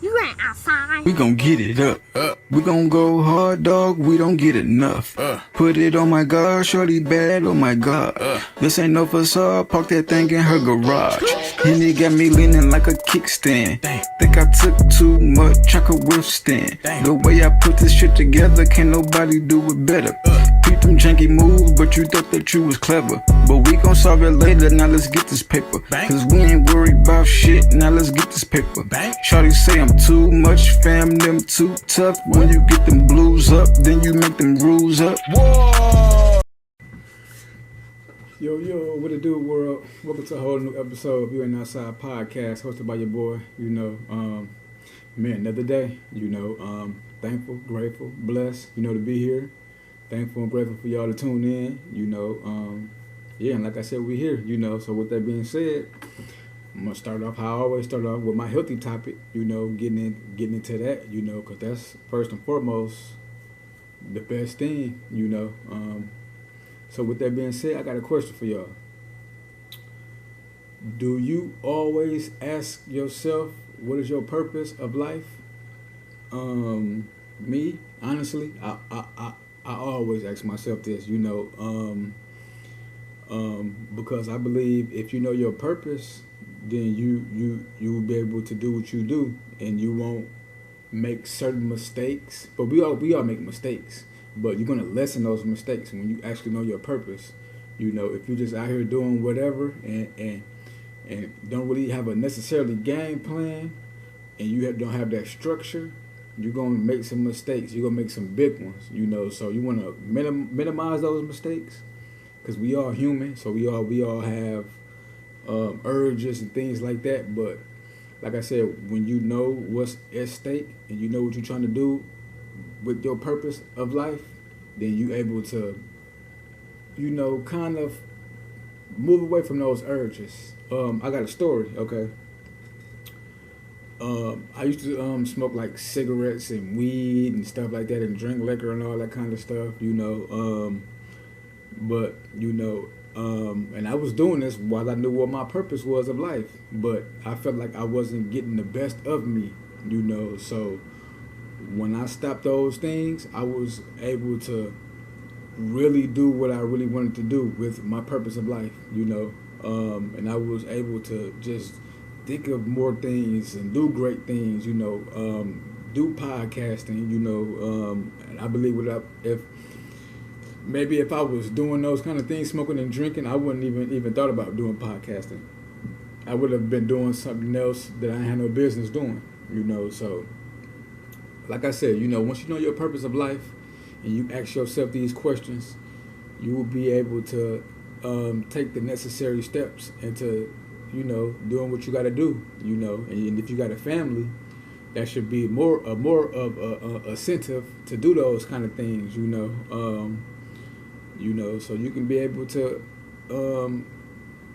You ain't outside. We gon' get it up. We gon' go hard, dog. We don't get enough. Put it on my God, shorty bad. Oh my God. This ain't no facade. Park that thing in her garage. And it got me leaning like a kickstand. Think I took too much, I could withstand. The way I put this shit together, can't nobody do it better. Beat them janky moves, but you thought that you was clever. But we gon' solve it later, now let's get this paper. Cause we ain't worried about shit, now let's get this paper. Shawty say I'm too much, fam, them too tough. When you get them blues up, then you make them rules up. Whoa! Yo, what it do, world? Welcome to a whole new episode of You Ain't Outside podcast, hosted by your boy, man, another day, thankful, grateful, blessed, to be here. Thankful and grateful for y'all to tune in, and like I said, we here, so with that being said, I'm going to start off how I always start off with my healthy topic, getting into that, because that's first and foremost the best thing, So with that being said, I got a question for y'all. Do you always ask yourself, what is your purpose of life? Me, honestly, I always ask myself this, because I believe if you know your purpose, then you will be able to do what you do, and you won't make certain mistakes. But we all make mistakes, but you're gonna lessen those mistakes when you actually know your purpose. If you're just out here doing whatever and don't really have a necessarily game plan, and you don't have that structure, you're gonna make some mistakes. You're gonna make some big ones, So you want to minimize those mistakes, because we are human. So we all have urges and things like that. But like I said, when you know what's at stake and you know what you're trying to do with your purpose of life, then you able to, kind of move away from those urges. I got a story, okay? I used to smoke like cigarettes and weed and stuff like that, and drink liquor and all that kind of stuff, and I was doing this while I knew what my purpose was of life, but I felt like I wasn't getting the best of me, So when I stopped those things, I was able to really do what I really wanted to do with my purpose of life, and I was able to just think of more things and do great things, do podcasting, and I believe if I was doing those kind of things, smoking and drinking, I wouldn't even thought about doing podcasting. I would have been doing something else that I had no business doing, So, like I said, once you know your purpose of life and you ask yourself these questions, you will be able to take the necessary steps into, doing what you got to do, And if you got a family, that should be more of a incentive to do those kind of things, so you can be able to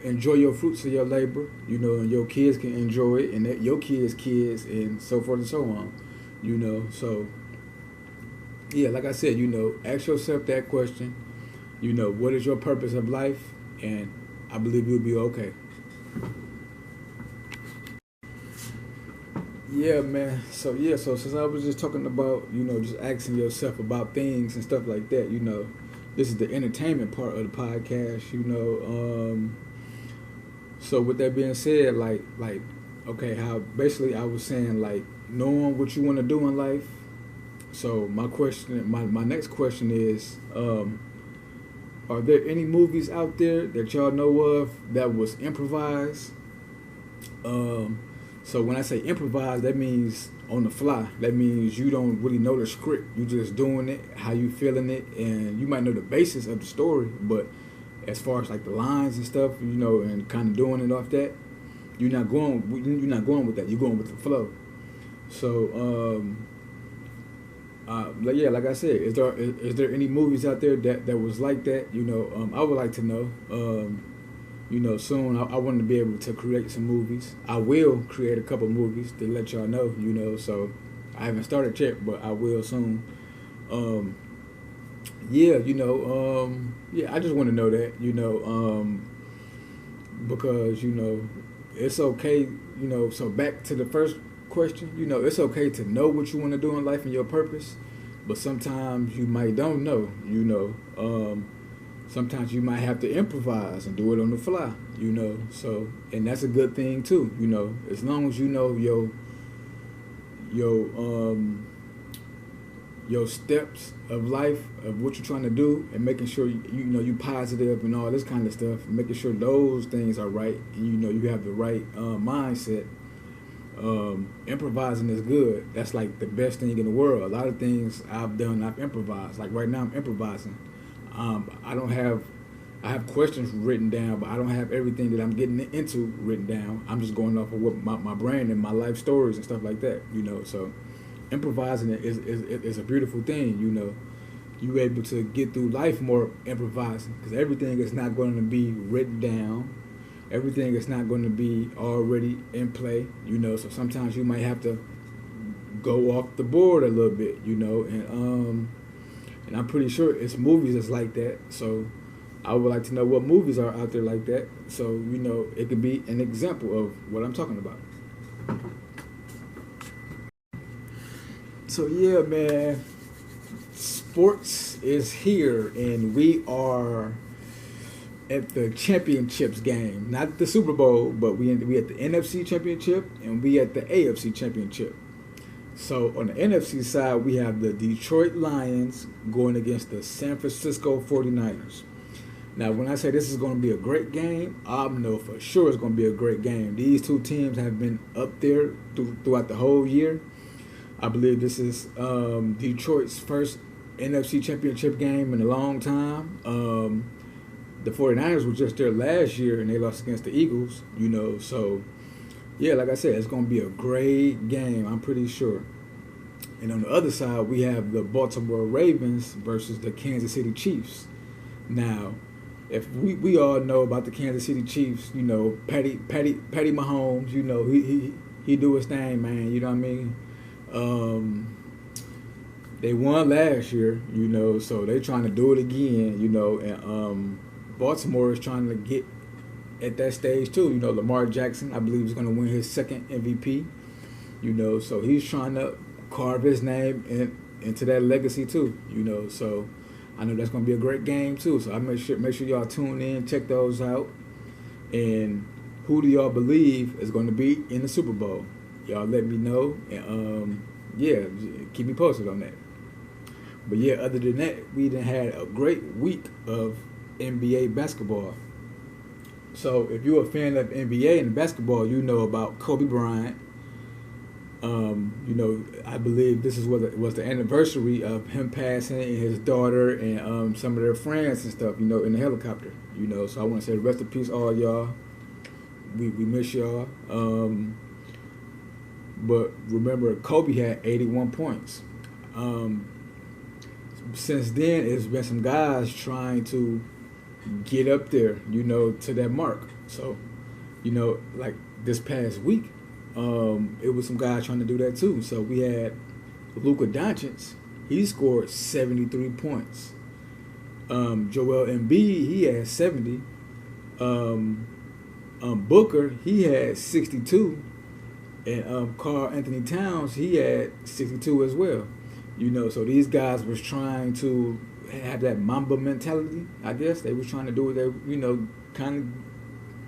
enjoy your fruits of your labor, and your kids can enjoy it, and that your kids, and so forth and so on, So, yeah, like I said, ask yourself that question, what is your purpose of life, and I believe you'll be okay. Yeah, man. So since I was just talking about, just asking yourself about things and stuff like that, this is the entertainment part of the podcast, So with that being said, okay, how basically I was saying, knowing what you want to do in life. So my next question is, are there any movies out there that y'all know of that was improvised? So when I say improvised, that means on the fly. That means you don't really know the script. You just doing it, how you feeling it, and you might know the basis of the story, but as far as the lines and stuff, and kind of doing it off that, you're not going with that. You're going with the flow. So, like I said, is there any movies out there that was like that? I would like to know. Soon I want to be able to create some movies. I will create a couple movies to let y'all know, so I haven't started yet, but I will soon. I just want to know that, because, it's okay, so back to the first question. You know, it's okay to know what you want to do in life and your purpose, but sometimes you might don't know. You know, sometimes you might have to improvise and do it on the fly. You know, so and that's a good thing too. You know, as long as you know your steps of life of what you're trying to do and making sure you know you positive and all this kind of stuff, making sure those things are right and you know you have the right mindset. Improvising is good. That's like the best thing in the world. A lot of things I've done, I've improvised. Like right now, I'm improvising. I have questions written down, but I don't have everything that I'm getting into written down. I'm just going off of what my brain and my life stories and stuff like that. You know, so improvising is a beautiful thing. You know, you're able to get through life more improvising because everything is not going to be written down. Everything is not going to be already in play, you know. So sometimes you might have to go off the board a little bit, you know. And I'm pretty sure it's movies that's like that. So I would like to know what movies are out there like that. So you know, it could be an example of what I'm talking about. So yeah, man, sports is here, and we are at the championships game, not the Super Bowl, but we at the NFC Championship and we at the AFC Championship. So on the NFC side, we have the Detroit Lions going against the San Francisco 49ers. Now, when I say this is going to be a great game, I know for sure it's going to be a great game. These two teams have been up there throughout the whole year. I believe this is Detroit's first NFC Championship game in a long time. The 49ers were just there last year, and they lost against the Eagles, you know. So, yeah, like I said, it's going to be a great game, I'm pretty sure. And on the other side, we have the Baltimore Ravens versus the Kansas City Chiefs. Now, if we all know about the Kansas City Chiefs, you know, Patty Mahomes, you know, he do his thing, man, you know what I mean? They won last year, you know, so they trying to do it again, you know, and Baltimore is trying to get at that stage too. You know, Lamar Jackson, I believe, is going to win his second MVP. You know, so he's trying to carve his name into that legacy too. You know, so I know that's going to be a great game too. So I make sure y'all tune in, check those out. And who do y'all believe is going to be in the Super Bowl? Y'all let me know, and yeah, keep me posted on that. But yeah, other than that, we done had a great week of NBA basketball. So if you're a fan of NBA and basketball, you know about Kobe Bryant. You know, I believe this was the anniversary of him passing and his daughter and some of their friends and stuff, you know, in the helicopter. You know, so I want to say rest in peace all y'all. We miss y'all. But remember, Kobe had 81 points. Since then, it's been some guys trying to get up there, you know, to that mark. So, you know, like this past week, it was some guys trying to do that too. So we had Luka Doncic. He scored 73 points. Joel Embiid, he had 70. Booker, he had 62. And Karl Anthony Towns, he had 62 as well. You know, so these guys was trying to have that Mamba mentality, I guess. They was trying to do what they, you know, kind of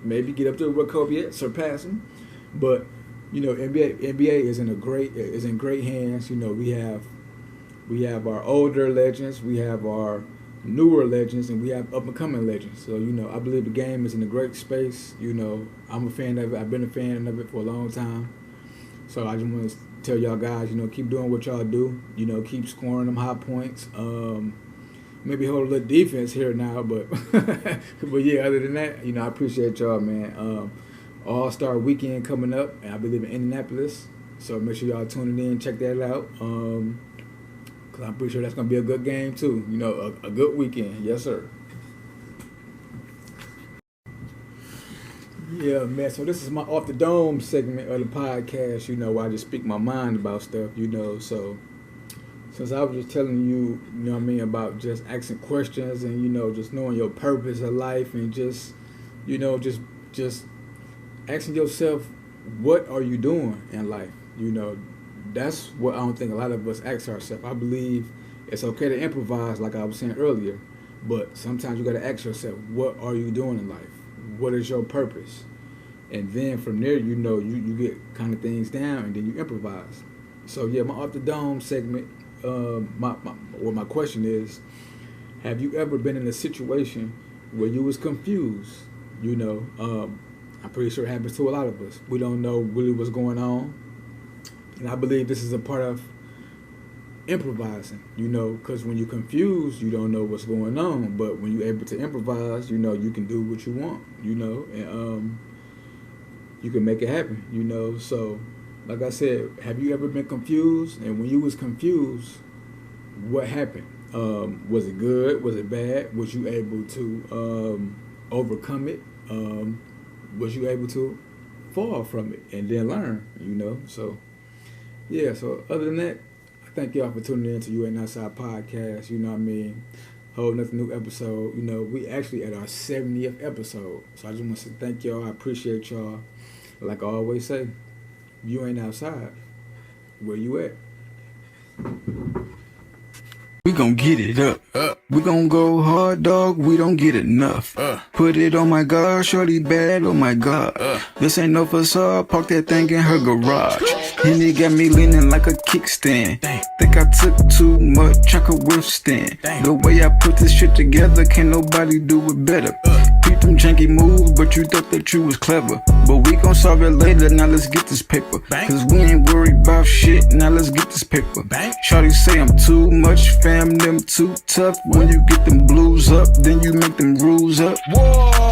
maybe get up to where Kobe at, surpass him. But, you know, NBA is in great hands. You know, we have our older legends, we have our newer legends, and we have up and coming legends. So, you know, I believe the game is in a great space. You know, I'm a fan of it. I've been a fan of it for a long time. So I just want to tell y'all guys, you know, keep doing what y'all do. You know, keep scoring them high points. Maybe hold a little defense here now, but but yeah, other than that, you know, I appreciate y'all, man. All-Star Weekend coming up, and I believe in Indianapolis. So make sure y'all tuning in, check that out. Cause I'm pretty sure that's gonna be a good game too. You know, a good weekend, yes sir. Yeah, man. So this is my Off the Dome segment of the podcast. You know, where I just speak my mind about stuff. You know, so since I was just telling you, you know what I mean, about just asking questions and, you know, just knowing your purpose of life and just, you know, just asking yourself, what are you doing in life? You know, that's what I don't think a lot of us ask ourselves. I believe it's okay to improvise, like I was saying earlier, but sometimes you got to ask yourself, what are you doing in life? What is your purpose? And then from there, you know, you get kind of things down, and then you improvise. So yeah, my Off the Dome segment. My question is, have you ever been in a situation where you was confused? You know, I'm pretty sure it happens to a lot of us. We don't know really what's going on, and I believe this is a part of improvising. You know, because when you're confused, you don't know what's going on. But when you're able to improvise, you know, you can do what you want. You know, and you can make it happen. You know, so like I said, have you ever been confused? And when you was confused, what happened? Was it good? Was it bad? Was you able to overcome it? Was you able to fall from it and then learn? You know, so yeah. So other than that, I thank y'all for tuning in to You Ain't Outside podcast. You know what I mean? Whole another new episode. You know, we actually at our 70th episode. So I just want to say thank y'all. I appreciate y'all. Like I always say, you ain't outside. Where you at? We gon' get it up. We gon' go hard, dog. We don't get enough. Put it on my God, shorty bad. Oh my God. This ain't no facade. Park that thing in her garage. And it got me leaning like a kickstand. Think I took too much, I could withstand. The way I put this shit together, can't nobody do it better. Peep them janky moves, but you thought that you was clever. But we gon' solve it later, now let's get this paper. Cause we ain't worried about shit, now let's get this paper. Shawty say I'm too much, fam, them too tough. When you get them blues up, then you make them rules up. Whoa.